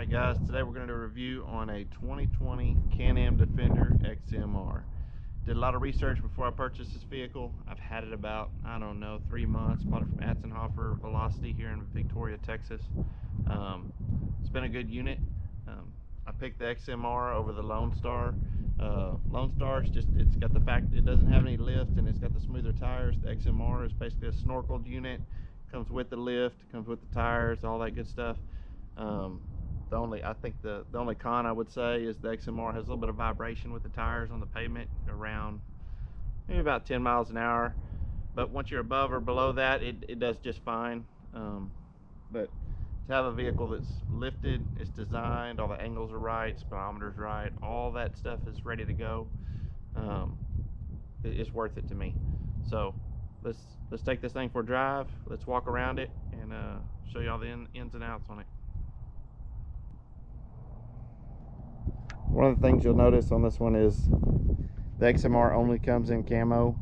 Alright guys, today we're going to do a review on a 2020 Canam Defender XMR. Did a lot of research before I purchased this vehicle. I've had it about, I don't know, 3 months. Bought it from Atzenhofer Velocity here in Victoria, Texas. It's been a good unit. I picked the XMR over the Lone Star. Lone Star is just, it's got the fact it doesn't have any lift and it's got the smoother tires. The XMR is basically a snorkeled unit. Comes with the lift, comes with the tires, all that good stuff. I think the only con I would say is the XMR has a little bit of vibration with the tires on the pavement around maybe about 10 miles an hour, but once you're above or below that, it does just fine. But to have a vehicle that's lifted, it's designed, all the angles are right, speedometer's right, all that stuff is ready to go, it's worth it to me. So let's take this thing for a drive. Let's walk around it and show you all the ins and outs on it. One of the things you'll notice on this one is the XMR only comes in camo,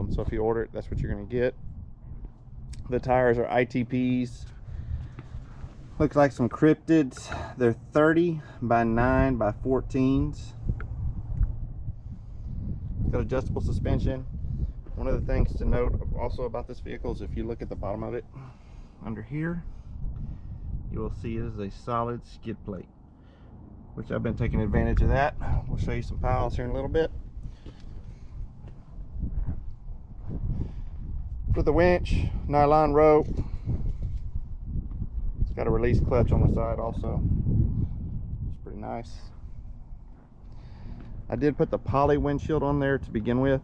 so if you order it, that's what you're going to get. The tires are ITPs. Looks like some cryptids. They're 30 by 9 by 14s. Got adjustable suspension. One of the things to note also about this vehicle is if you look at the bottom of it, under here, you will see it is a solid skid plate, which I've been taking advantage of that. We'll show you some piles here in a little bit. With the winch, nylon rope. It's got a release clutch on the side also. It's pretty nice. I did put the poly windshield on there to begin with.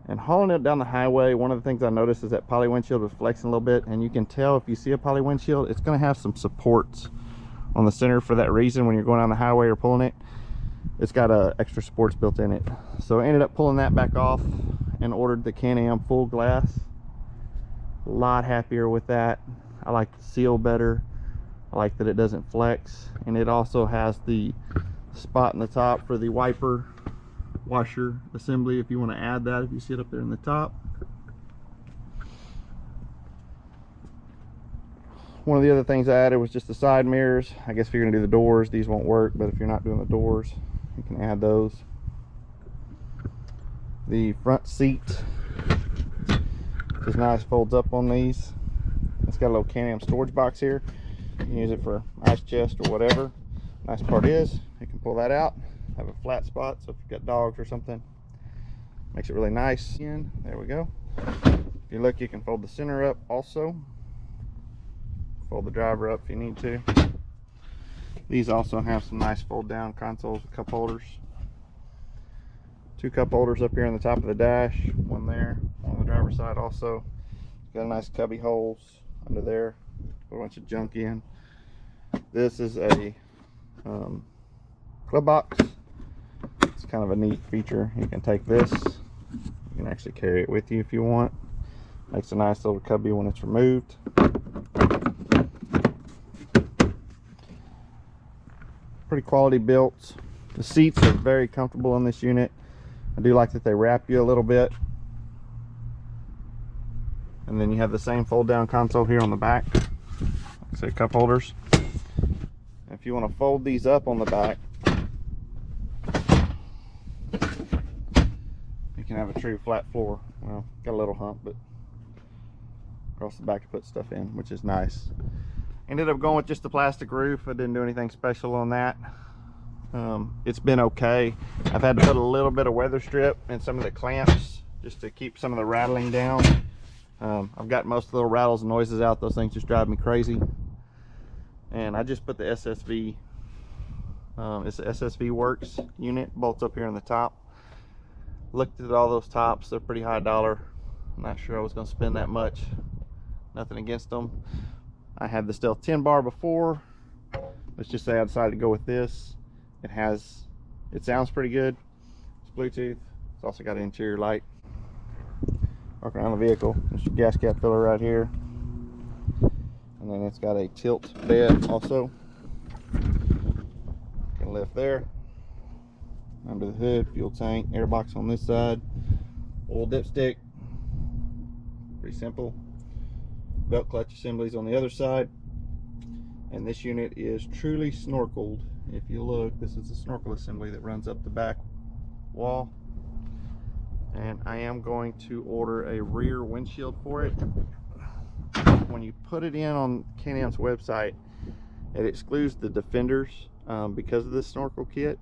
And hauling it down the highway, one of the things I noticed is that poly windshield was flexing a little bit, and you can tell if you see a poly windshield, it's going to have some supports on the center for that reason. When you're going down the highway or pulling it, it's got extra supports built in it. So I ended up pulling that back off and ordered the Can-Am full glass. A lot happier with that. I like the seal better. I like that it doesn't flex, and it also has the spot in the top for the wiper washer assembly if you want to add that, if you see it up there in the top. One of the other things I added was just the side mirrors. I guess if you're going to do the doors, these won't work, but if you're not doing the doors, you can add those. The front seat is nice, folds up on these. It's got a little Can-Am storage box here. You can use it for ice chest or whatever. Nice part is you can pull that out, have a flat spot, so if you've got dogs or something, makes it really nice. There we go. If you look, you can fold the center up also. Fold the driver up if you need to. These also have some nice fold down consoles with cup holders. 2 cup holders up here on the top of the dash, one there on the driver's side also. Got a nice cubby holes under there, put a bunch of junk in. This is a club box. It's kind of a neat feature. You can take this, you can actually carry it with you if you want. Makes a nice little cubby when it's removed. Pretty quality built. The seats are very comfortable in this unit. I do like that they wrap you a little bit. And then you have the same fold down console here on the back. Like I say, cup holders. If you want to fold these up on the back, you can have a true flat floor. Well, got a little hump, but across the back to put stuff in, which is nice. Ended up going with just the plastic roof. I didn't do anything special on that. It's been okay. I've had to put a little bit of weather strip in some of the clamps just to keep some of the rattling down. I've got most of the little rattles and noises out. Those things just drive me crazy. And I just put the SSV, it's the SSV Works unit, bolts up here on the top. Looked at all those tops, they're pretty high dollar. I'm not sure I was going to spend that much. Nothing against them. I had the Stealth 10 bar before. Let's just say I decided to go with this. It sounds pretty good. It's Bluetooth. It's also got an interior light. Walk around the vehicle. There's your gas cap filler right here. And then it's got a tilt bed also. Can lift there. Under the hood, fuel tank, air box on this side, oil dipstick. Pretty simple. Belt clutch assemblies on the other side. And this unit is truly snorkeled. If you look, this is a snorkel assembly that runs up the back wall. And I am going to order a rear windshield for it. When you put it in on Canam's website, it excludes the Defenders because of this snorkel kit.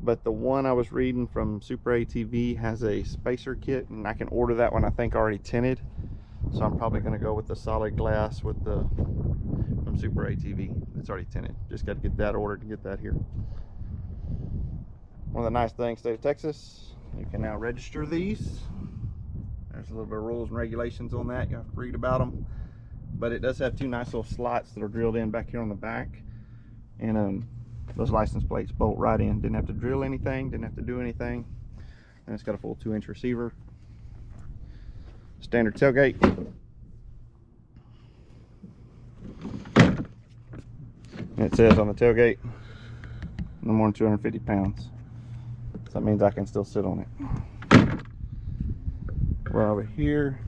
But the one I was reading from Super ATV has a spacer kit, and I can order that one, I think, already tinted. So I'm probably going to go with the solid glass with the from Super ATV. It's already tinted. Just got to get that ordered to get that here. One of the nice things, state of Texas, you can now register these. There's a little bit of rules and regulations on that. You have to read about them. But it does have two nice little slots that are drilled in back here on the back. And those license plates bolt right in. Didn't have to drill anything, didn't have to do anything. And it's got a full 2-inch receiver. Standard tailgate. And it says on the tailgate, no more than 250 pounds. So that means I can still sit on it. We're over here.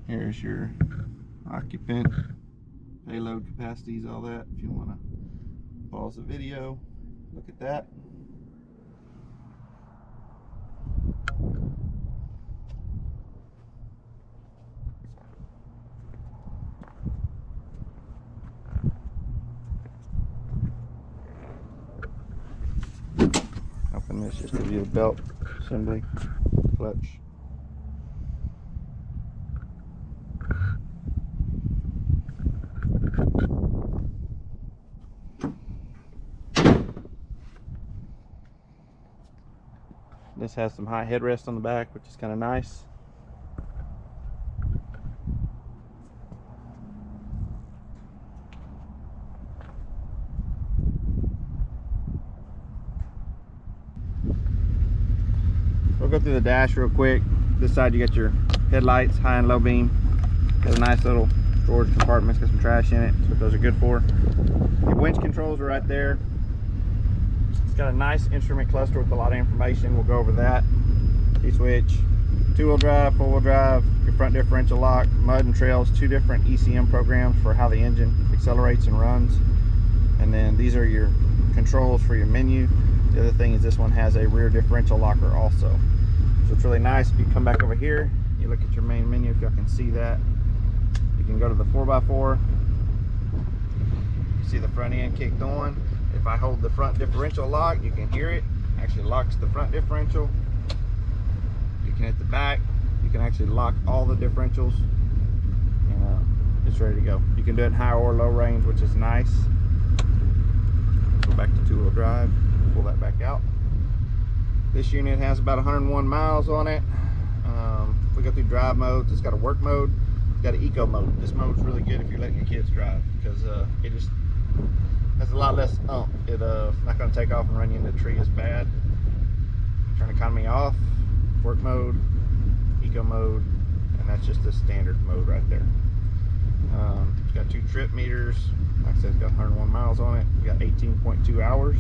Here's your occupant, payload capacities, all that. If you want to pause the video, look at that. Open this just to view the belt assembly, clutch. This has some high headrest on the back, which is kind of nice. We'll go through the dash real quick. This side you got your headlights, high and low beam. Got a nice little storage compartment, got some trash in it. That's what those are good for. Your winch controls are right there. It's got a nice instrument cluster with a lot of information. We'll go over that. T-switch, 2-wheel drive, 4-wheel drive, your front differential lock, mud and trails, 2 different ECM programs for how the engine accelerates and runs. And then these are your controls for your menu. The other thing is this one has a rear differential locker also. So it's really nice. If you come back over here, you look at your main menu, if y'all can see that. You can go to the 4x4. You see the front end kicked on. If I hold the front differential lock, you can hear it. Actually locks the front differential. You can hit the back. You can actually lock all the differentials. And it's ready to go. You can do it in high or low range, which is nice. Go back to 2-wheel drive. Pull that back out. This unit has about 101 miles on it. We go through drive modes. It's got a work mode. It's got an eco mode. This mode's really good if you're letting your kids drive, because it just has a lot less ump. It's not going to take off and run you into a tree as bad. Turn economy off, work mode, eco mode, and that's just the standard mode right there. It's got 2 trip meters. Like I said, it's got 101 miles on it. We got 18.2 hours.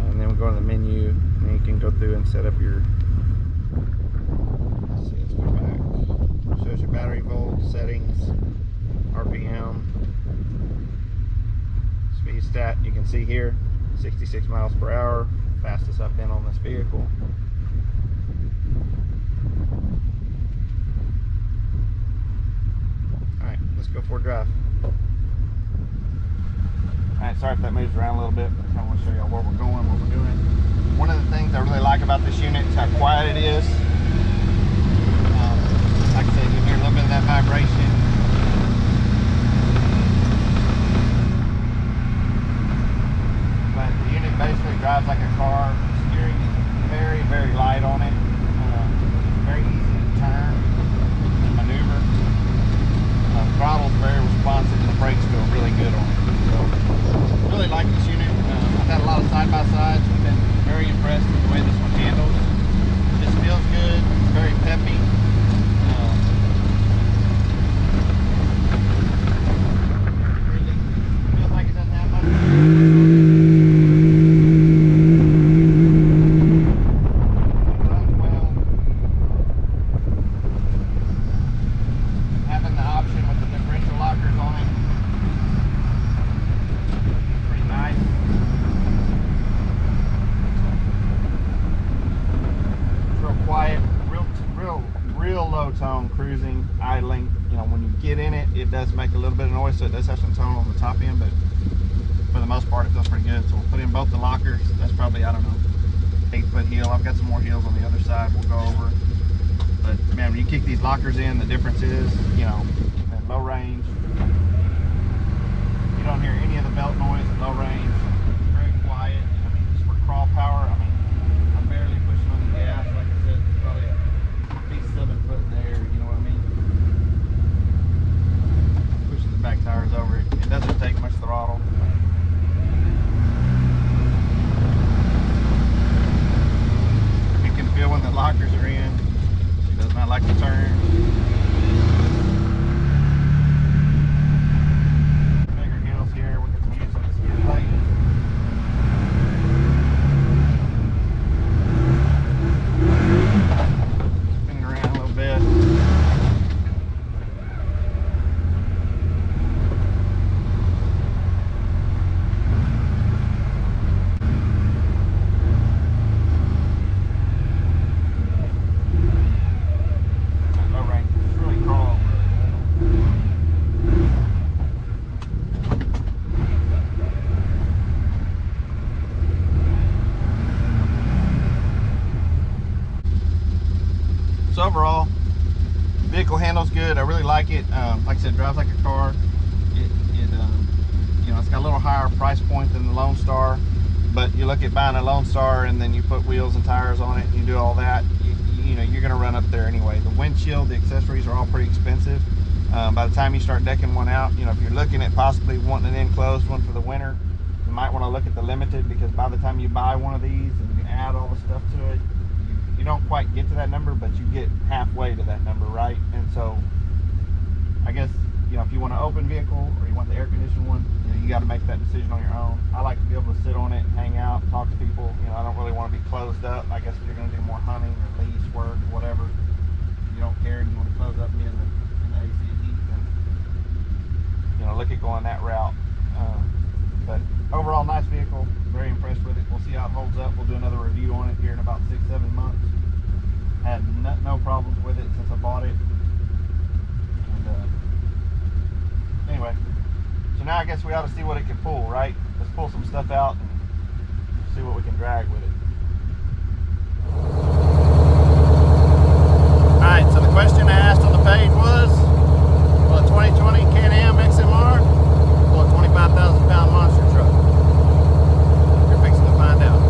And then we go to the menu, and you can go through and set up your, let's see, let's go back. Shows your battery volts, settings, RPM, speed stat. You can see here, 66 miles per hour, fastest I've been on this vehicle. Alright, let's go for a drive. Alright, sorry if that moves around a little bit, but I want to show y'all where we're going, what we're doing. One of the things I really like about this unit is how quiet it is. Like I said, you hear a little bit of that vibration. But the unit basically drives like a car. Steering is very, very light on it. Very easy to turn and maneuver. Throttle's very responsive, and the brakes feel really good on it. So, really like this unit. I've had a lot of side-by-sides. We've been very impressed with the way this one handles. This feels good. It's very peppy. it does make a little bit of noise, so it does have some tone on the top end, but for the most part it feels pretty good. So we'll put in both the lockers. That's probably, I don't know, 8-foot heel. I've got some more heels on the other side we'll go over. But man, when you kick these lockers in, the difference is, you know, at low range, you don't hear any of the belt noise at low range. Very quiet. I mean, just for crawl power, I mean, I'm barely pushing on the gas. Like I said, it's probably at least 7 foot in the air, you know what I mean? Pushing the back tires over it. It doesn't take much throttle. You can feel when the lockers are in. She does not like to turn. Bigger heels here. We'll get some use on the skid plate. Spinning around a little bit. So overall, the vehicle handles good. I really like it. Like I said, it drives like a car. You know, it's got a little higher price point than the Lone Star, but you look at buying a Lone Star and then you put wheels and tires on it and you do all that, you know, you're going to run up there anyway. The windshield, the accessories are all pretty expensive. By the time you start decking one out, you know, if you're looking at possibly wanting an enclosed one for the winter, you might want to look at the Limited, because by the time you buy one of these and you add all the stuff to it, you don't quite get to that number, but you get halfway to that number, right? And so I guess, you know, if you want an open vehicle or you want the air conditioned one, you know, you got to make that decision on your own. I like to be able to sit on it and hang out, talk to people. You know, I don't really want to be closed up. I guess if you're going to do more hunting or lease work or whatever, you don't care and you want to close up and be in the AC and heat, then, you know, look at going that route. But overall, nice vehicle. Very impressed with it. We'll see how it holds up. We'll do another review on it here in about 6-7 months. Had no problems with it since I bought it. And anyway, so now I guess we ought to see what it can pull, right? Let's pull some stuff out and see what we can drag with it. Alright, so the question I asked on the page was, will a 2020 Canam XMR pull a 25,000 pound monster truck? You're fixing to find out.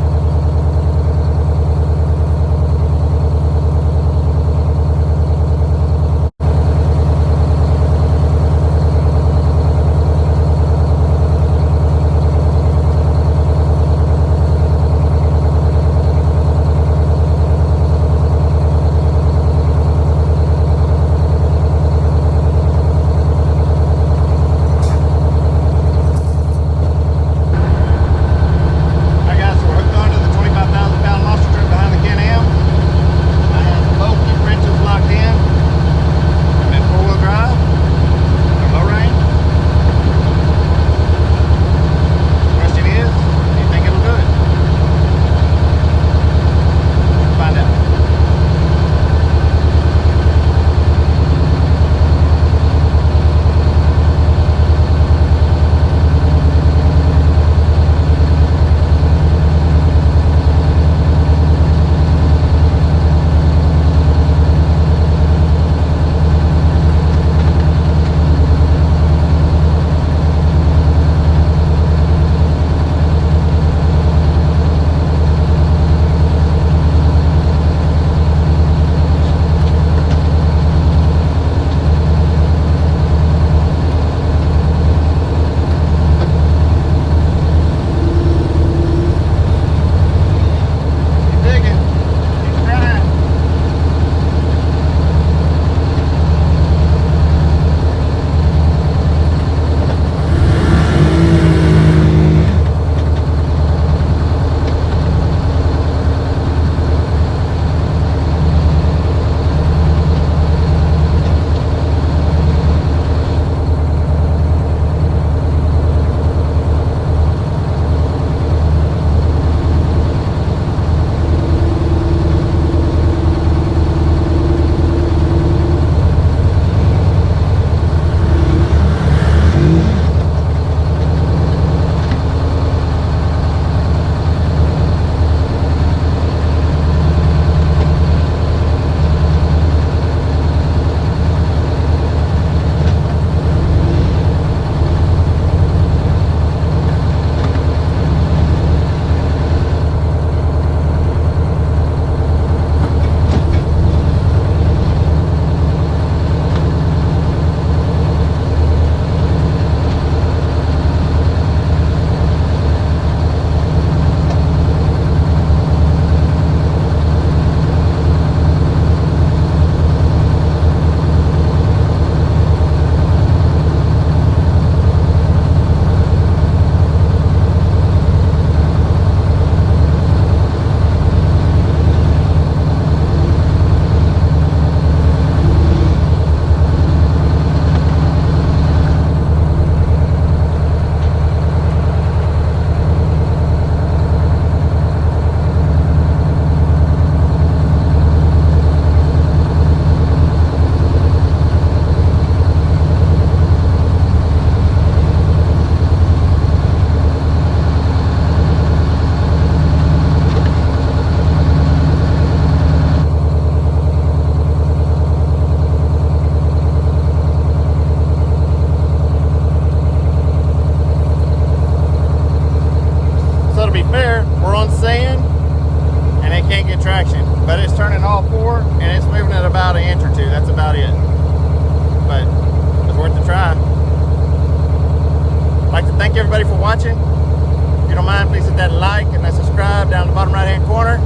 thank you everybody for watching. If you don't mind, please hit that like and that subscribe down in the bottom right hand corner.